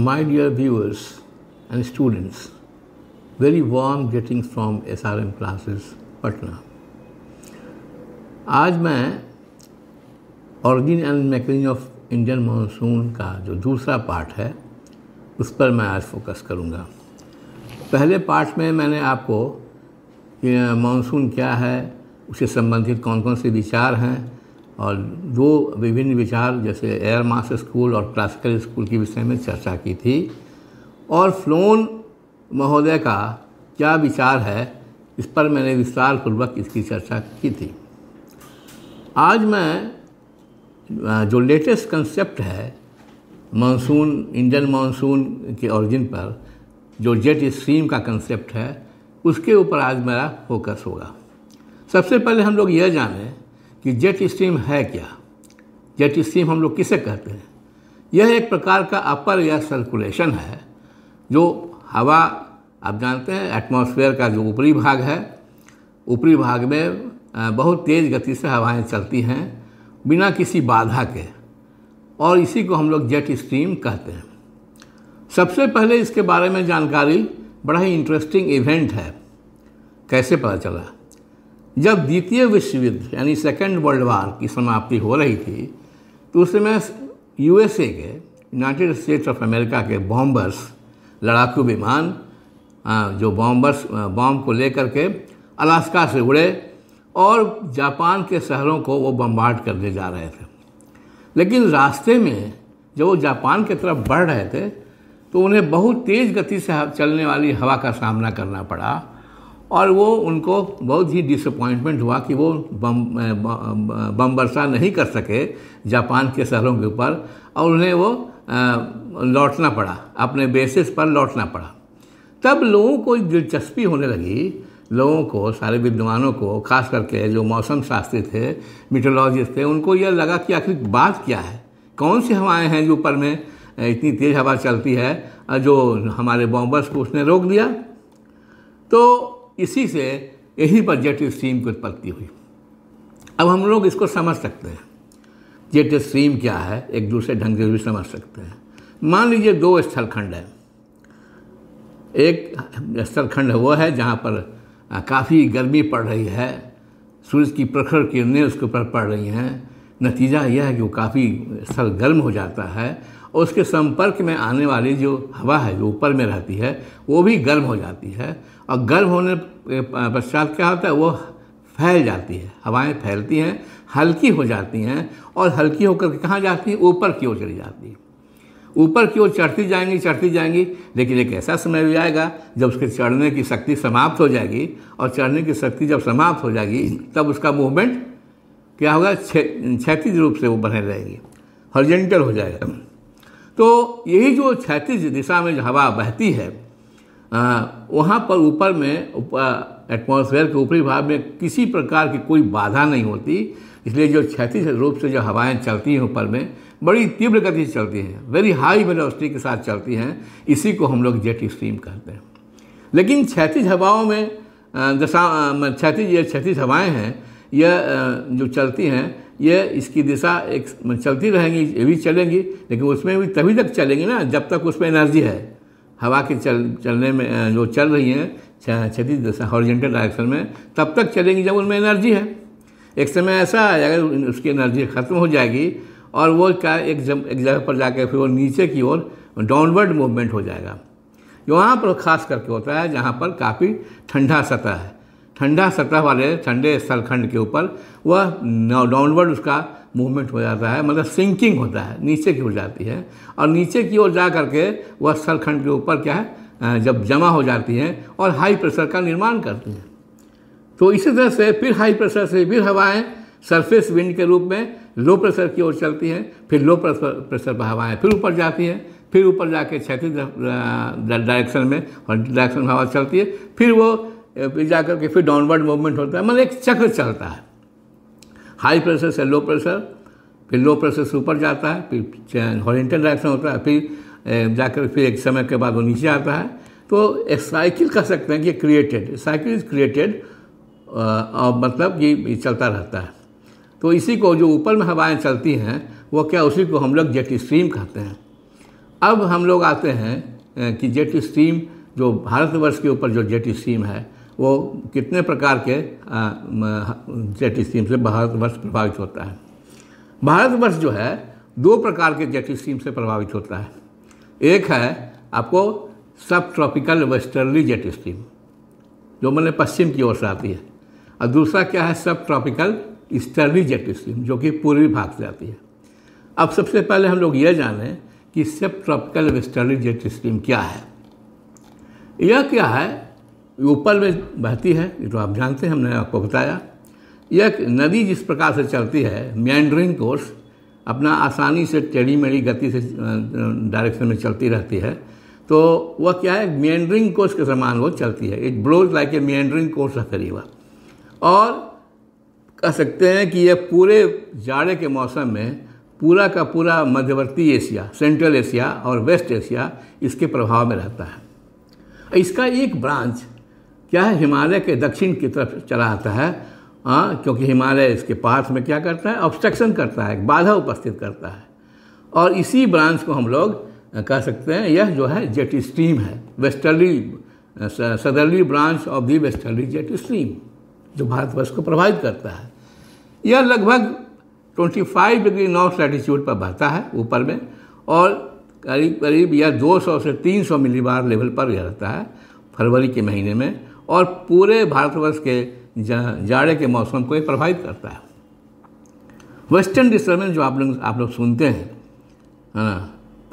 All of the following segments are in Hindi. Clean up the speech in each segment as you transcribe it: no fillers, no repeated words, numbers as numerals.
My dear viewers and students, very warm greetings from SRM classes, Patna. आज मैं origin and mechanism of Indian monsoon का जो दूसरा पार्ट है उस पर मैं आज फोकस करूंगा। पहले पार्ट में मैंने आपको मानसून क्या है, उससे संबंधित कौन कौन से विचार हैं और दो विभिन्न विचार जैसे एयर मास स्कूल और क्लासिकल स्कूल के विषय में चर्चा की थी, और फ्लोन महोदय का क्या विचार है इस पर मैंने विस्तार पूर्वक इसकी चर्चा की थी। आज मैं जो लेटेस्ट कंसेप्ट है मानसून, इंडियन मानसून के ओरिजिन पर, जो जेट स्ट्रीम का कंसेप्ट है, उसके ऊपर आज मेरा फोकस होगा। सबसे पहले हम लोग यह जानें कि जेट स्ट्रीम है क्या। जेट स्ट्रीम हम लोग किसे कहते हैं? यह एक प्रकार का अपर एयर सर्कुलेशन है जो हवा, आप जानते हैं एटमॉस्फेयर का जो ऊपरी भाग है, ऊपरी भाग में बहुत तेज़ गति से हवाएं चलती हैं बिना किसी बाधा के, और इसी को हम लोग जेट स्ट्रीम कहते हैं। सबसे पहले इसके बारे में जानकारी, बड़ा ही इंटरेस्टिंग इवेंट है। कैसे पता चला? जब द्वितीय विश्व युद्ध यानी सेकेंड वर्ल्ड वार की समाप्ति हो रही थी तो उस समय यूएसए के, यूनाइटेड स्टेट्स ऑफ अमेरिका के बॉम्बर्स, लड़ाकू विमान जो बॉम्ब को लेकर के अलास्का से उड़े और जापान के शहरों को वो बम्बार्ड करने जा रहे थे। लेकिन रास्ते में जब वो जापान की तरफ बढ़ रहे थे तो उन्हें बहुत तेज़ गति से चलने वाली हवा का सामना करना पड़ा, और वो उनको बहुत ही डिसअपॉइंटमेंट हुआ कि वो बम वर्षा नहीं कर सके जापान के शहरों के ऊपर, और उन्हें वो लौटना पड़ा, अपने बेसिस पर लौटना पड़ा। तब लोगों को एक दिलचस्पी होने लगी, लोगों को, सारे विद्वानों को, खास करके जो मौसम शास्त्री थे, मीटरोलॉजिस्ट थे, उनको यह लगा कि आखिर बात क्या है, कौन सी हवाएं हैं जो ऊपर में इतनी तेज़ हवा चलती है, जो हमारे बॉम्बर्स को उसने रोक दिया। तो इसी से यहीं पर जेट स्ट्रीम की उत्पत्ति हुई। अब हम लोग इसको समझ सकते हैं जेट स्ट्रीम क्या है, एक दूसरे ढंग से भी समझ सकते हैं। मान लीजिए दो स्थलखंड हैं। एक स्थलखंड वो है जहाँ पर काफ़ी गर्मी पड़ रही है, सूरज की प्रखर किरणें उसके ऊपर पड़ रही हैं। नतीजा यह है कि वो काफ़ी स्थल गर्म हो जाता है, और उसके संपर्क में आने वाली जो हवा है जो ऊपर में रहती है वो भी गर्म हो जाती है, और गर्म होने पश्चात क्या होता है, वो फैल जाती है, हवाएं फैलती हैं, हल्की हो जाती हैं, और हल्की होकर के कहाँ जाती है? ऊपर की ओर चली जाती है। ऊपर की ओर चढ़ती जाएंगी, लेकिन एक ऐसा समय भी आएगा जब उसके चढ़ने की शक्ति समाप्त हो जाएगी, और चढ़ने की शक्ति जब समाप्त हो जाएगी तब उसका मूवमेंट क्या होगा? क्षैतिज रूप से वो बने रहेगी, हॉरिजॉन्टल हो जाएगा। तो यही जो क्षैतिज दिशा में जो हवा बहती है, वहाँ पर ऊपर में एटमॉस्फेयर के ऊपरी भाग में किसी प्रकार की कोई बाधा नहीं होती, इसलिए जो क्षैतिज रूप से जो हवाएं चलती हैं ऊपर में बड़ी तीव्र गति से चलती हैं, वेरी हाई वेलोसिटी के साथ चलती हैं, इसी को हम लोग जेट स्ट्रीम कहते हैं। लेकिन क्षैतिज हवाओं में क्षैतिज हवाएं हैं, यह जो चलती हैं, ये इसकी दिशा एक चलती रहेंगी, ये भी चलेंगी, लेकिन उसमें भी तभी तक चलेंगी ना जब तक उसमें एनर्जी है। हवा के चलने में जो चल रही हैं क्षैतिज दिशा हॉरिजॉन्टल डायरेक्शन में, तब तक चलेंगी जब उनमें एनर्जी है। एक समय ऐसा आएगा उसकी एनर्जी ख़त्म हो जाएगी, और वो क्या एक जगह पर जाकर फिर वो नीचे की ओर डाउनवर्ड मूवमेंट हो जाएगा। वहाँ पर खास करके होता है जहाँ पर काफ़ी ठंडा सतह है, ठंडा सतह वाले ठंडे स्थलखंड के ऊपर वह डाउनवर्ड उसका मूवमेंट हो जाता है, मतलब सिंकिंग होता है, नीचे की ओर जाती है, और नीचे की ओर जा करके वह स्थलखंड के ऊपर क्या है, जब जमा हो जाती हैं और हाई प्रेशर का निर्माण करती हैं। तो इसी तरह से फिर हाई प्रेशर से फिर हवाएं सरफेस विंड के रूप में लो प्रेशर की ओर चलती हैं, फिर लो प्रेशर पर हवाएं फिर ऊपर जाती हैं, फिर ऊपर जाके क्षैतिज डायरेक्शन में हवा चलती है, फिर वो जाकर के फिर डाउनवर्ड मूवमेंट होता है, मतलब एक चक्र चलता है। हाई प्रेशर से लो प्रेशर, फिर लो प्रेशर से ऊपर जाता है, फिर हॉरिजॉन्टल डायरेक्शन होता है, फिर जाकर फिर एक समय के बाद वो नीचे आता है। तो एक साइकिल कह सकते हैं कि क्रिएटेड, साइकिल इज क्रिएटेड, मतलब ये चलता रहता है। तो इसी को जो ऊपर में हवाएं चलती हैं वो क्या, उसी को हम लोग जेट स्ट्रीम कहते हैं। अब हम लोग आते हैं कि जेट स्ट्रीम जो भारतवर्ष के ऊपर जो जेट स्ट्रीम है वो कितने प्रकार के जेट स्ट्रीम से भारतवर्ष प्रभावित होता है। भारतवर्ष जो है 2 प्रकार के जेट स्ट्रीम से प्रभावित होता है। एक है आपको सब ट्रॉपिकल वेस्टर्ली जेट स्ट्रीम जो मैंने पश्चिम की ओर से आती है, और दूसरा क्या है सब ट्रॉपिकल ईस्टर्ली जेट स्ट्रीम जो कि पूर्वी भाग से आती है। अब सबसे पहले हम लोग यह जानें कि सब ट्रॉपिकल वेस्टर्ली जेट स्ट्रीम क्या है। यह क्या है, ऊपर में बहती है, ये तो आप जानते हैं, हमने आपको बताया। यह नदी जिस प्रकार से चलती है मियांडरिंग कोर्स, अपना आसानी से टेढ़ी मेढ़ी गति से डायरेक्शन में चलती रहती है, तो वह क्या है मियांडरिंग कोर्स के समान वो चलती है। It blows like a meandering course of river. और कह सकते हैं कि यह पूरे जाड़े के मौसम में पूरा का पूरा मध्यवर्ती एशिया, सेंट्रल एशिया और वेस्ट एशिया इसके प्रभाव में रहता है। इसका एक ब्रांच क्या है हिमालय के दक्षिण की तरफ चला आता है, क्योंकि हिमालय इसके पास में क्या करता है, ऑब्स्ट्रक्शन करता है, बाधा उपस्थित करता है। और इसी ब्रांच को हम लोग कह सकते हैं यह जो है जेट स्ट्रीम है, westerly southerly branch of the westerly jet stream जो भारतवर्ष को प्रभावित करता है। यह लगभग 25 डिग्री नॉर्थ लैटिट्यूड पर बहता है ऊपर में, और करीब करीब यह 200 से 300 मिलीबार लेवल पर रहता है फरवरी के महीने में, और पूरे भारतवर्ष के जाड़े के मौसम को ये प्रभावित करता है। वेस्टर्न डिस्टर्बेंस जो आप लोग सुनते हैं,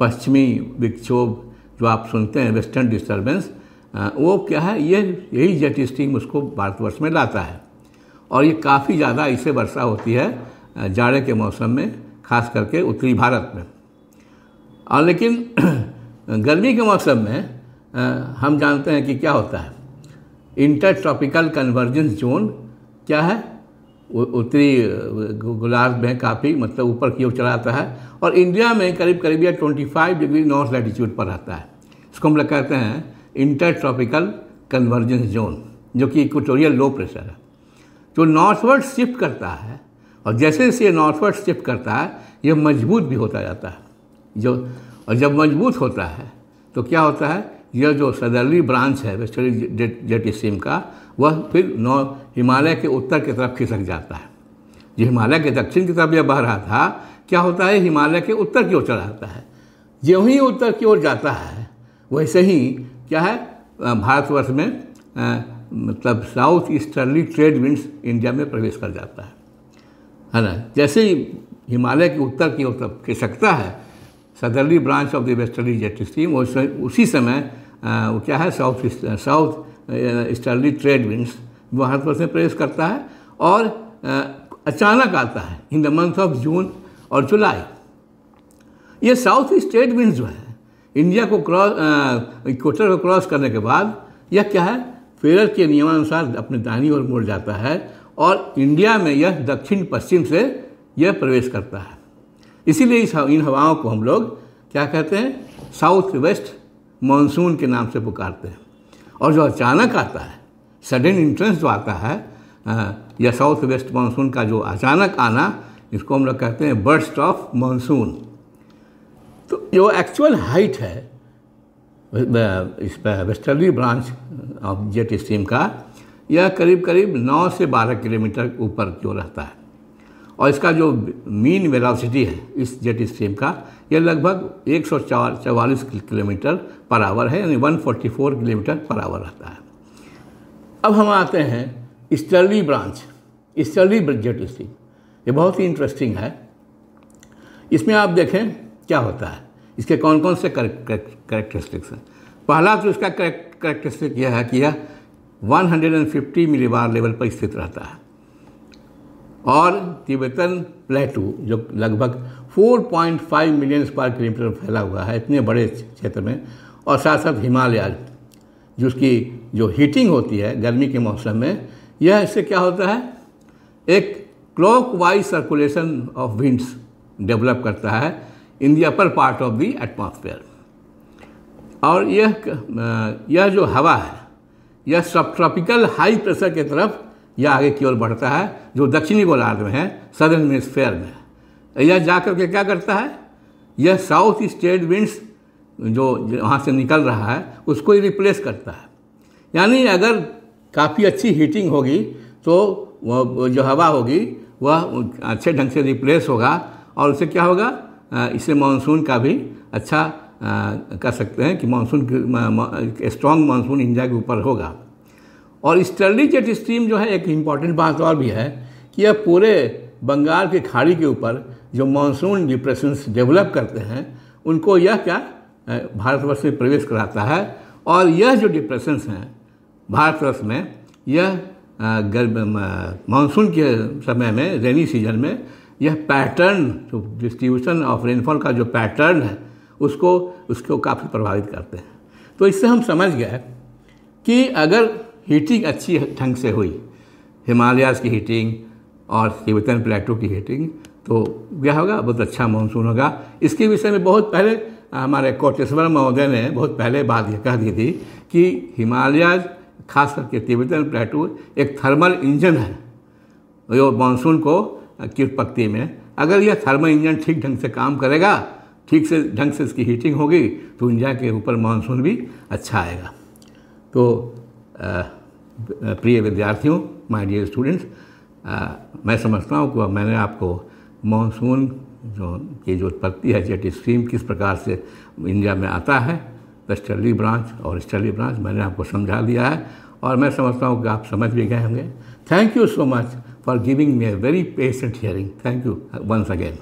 पश्चिमी विक्षोभ जो आप सुनते हैं वेस्टर्न डिस्टर्बेंस, वो क्या है, यही जेट स्ट्रीम उसको भारतवर्ष में लाता है। और ये काफ़ी ज़्यादा इससे वर्षा होती है जाड़े के मौसम में, खास करके उत्तरी भारत में। और लेकिन गर्मी के मौसम में हम जानते हैं कि क्या होता है, इंटर ट्रॉपिकल कन्वर्जेंस जोन क्या है, उत्तरी गोलार्ध में काफ़ी मतलब ऊपर की ओर चला आता है, और इंडिया में करीब करीब यह 25 डिग्री नॉर्थ लैटिट्यूड पर रहता है। इसको हम लोग कहते हैं इंटर ट्रॉपिकल कन्वर्जेंस जोन, जो कि इक्वेटोरियल लो प्रेशर है, जो नॉर्थवर्ड शिफ्ट करता है। और जैसे जैसे ये नॉर्थवर्ड शिफ्ट करता है ये मजबूत भी होता जाता है। और जब मजबूत होता है तो क्या होता है, यह जो सदर्ली ब्रांच है वेस्टर्ली जेट स्ट्रीम का, वह फिर हिमालय के उत्तर की तरफ खिसक जाता है। जो हिमालय के दक्षिण की तरफ यह बह रहा था, क्या होता है, हिमालय के उत्तर की ओर चला जाता है। ज्यों ही उत्तर की ओर जाता है वैसे ही क्या है, भारतवर्ष में मतलब south easterly trade winds India में प्रवेश कर जाता है ना। जैसे ही हिमालय के उत्तर की ओर खिसकता है southerly branch of the westerly jet stream, उसी समय वो क्या है साउथ ईस्टर्ली ट्रेड विंड्स भारतवर्ष में प्रवेश करता है, और अचानक आता है in the month of June और जुलाई। ये साउथ ईस्ट ट्रेड विंड्स जो है इंडिया को इक्वेटर को क्रॉस करने के बाद यह क्या है, फेरर के नियमानुसार अपने दाहिनी ओर मुड़ जाता है, और इंडिया में यह दक्षिण पश्चिम से यह प्रवेश करता है। इसीलिए इन हवाओं को हम लोग क्या कहते हैं, साउथ वेस्ट मानसून के नाम से पुकारते हैं। और जो अचानक आता है, सडन इंट्रेंस जो आता है, या साउथ वेस्ट मानसून का जो अचानक आना, इसको हम लोग कहते हैं बर्स्ट ऑफ मानसून। तो जो एक्चुअल हाइट है इस westerly branch of jet stream का, यह करीब करीब 9 से 12 किलोमीटर ऊपर की ओर रहता है। और इसका जो मीन वेलोसिटी है इस जेट स्ट्रीम का, यह लगभग 144 किलोमीटर पर आवर है, यानी 144 किलोमीटर पर आवर रहता है। अब हम आते हैं easterly branch, easterly jet stream. ये बहुत ही इंटरेस्टिंग है। इसमें आप देखें क्या होता है, इसके कौन कौन से कैरेक्टरिस्टिक्स हैं। पहला तो इसका कैरेक्टरिस्टिक यह है कि यह 150 मिलीबार लेवल पर स्थित रहता है, और तिब्बतन प्लेटू जो लगभग 4.5 मिलियन स्क्वायर किलोमीटर फैला हुआ है इतने बड़े क्षेत्र में, और साथ साथ हिमालय जिसकी जो हीटिंग होती है गर्मी के मौसम में, यह इससे क्या होता है, एक clockwise circulation of winds develop करता है in the upper part of the atmosphere. और यह जो हवा है यह सब ट्रॉपिकल हाई प्रेशर की तरफ यह आगे की ओर बढ़ता है, जो दक्षिणी गोलार्ध में है, सदर्न हेमिस्फीयर में। यह जाकर के क्या करता है, यह साउथ ईस्ट ट्रेड विंड्स जो वहाँ से निकल रहा है उसको ही रिप्लेस करता है। यानी अगर काफ़ी अच्छी हीटिंग होगी तो वो जो हवा होगी वह अच्छे ढंग से रिप्लेस होगा और उससे क्या होगा, इससे मानसून का भी अच्छा कर सकते हैं कि मानसून स्ट्रॉन्ग मानसून इंडिया के ऊपर होगा। और ईस्टर्ली जेट स्ट्रीम जो है, एक इम्पॉर्टेंट बात और भी है कि यह पूरे बंगाल की खाड़ी के ऊपर जो मानसून डिप्रेशंस डेवलप करते हैं उनको यह क्या भारतवर्ष में प्रवेश कराता है। और यह जो डिप्रेशंस हैं भारतवर्ष में, यह मानसून के समय में, रेनी सीजन में, यह पैटर्न जो डिस्ट्रीब्यूशन ऑफ रेनफॉल का जो पैटर्न है उसको काफ़ी प्रभावित करते हैं। तो इससे हम समझ गए कि अगर हीटिंग अच्छी ढंग से हुई, हिमालयाज़ की हीटिंग और तिब्बतन प्लेटो की हीटिंग, तो क्या होगा, बहुत अच्छा मानसून होगा। इसके विषय में बहुत पहले हमारे कोटेश्वर महोदय ने बहुत पहले बात ये कह दी थी कि हिमालयाज़ खास करके तिब्बतन प्लेटो एक थर्मल इंजन है जो मानसून को की उत्पत्ति में, अगर यह थर्मल इंजन ठीक ढंग से काम करेगा, ठीक से ढंग से इसकी हीटिंग होगी तो इंडिया के ऊपर मानसून भी अच्छा आएगा। तो प्रिय विद्यार्थियों, माय डियर स्टूडेंट्स, मैं समझता हूँ कि मैंने आपको मानसून की जो उत्पत्ति है, जेट स्ट्रीम किस प्रकार से इंडिया में आता है, वेस्टर्ली ब्रांच और ईस्टर्ली ब्रांच, मैंने आपको समझा दिया है और मैं समझता हूँ कि आप समझ भी गए होंगे। Thank you so much for giving me a very patient hearing. Thank you once again.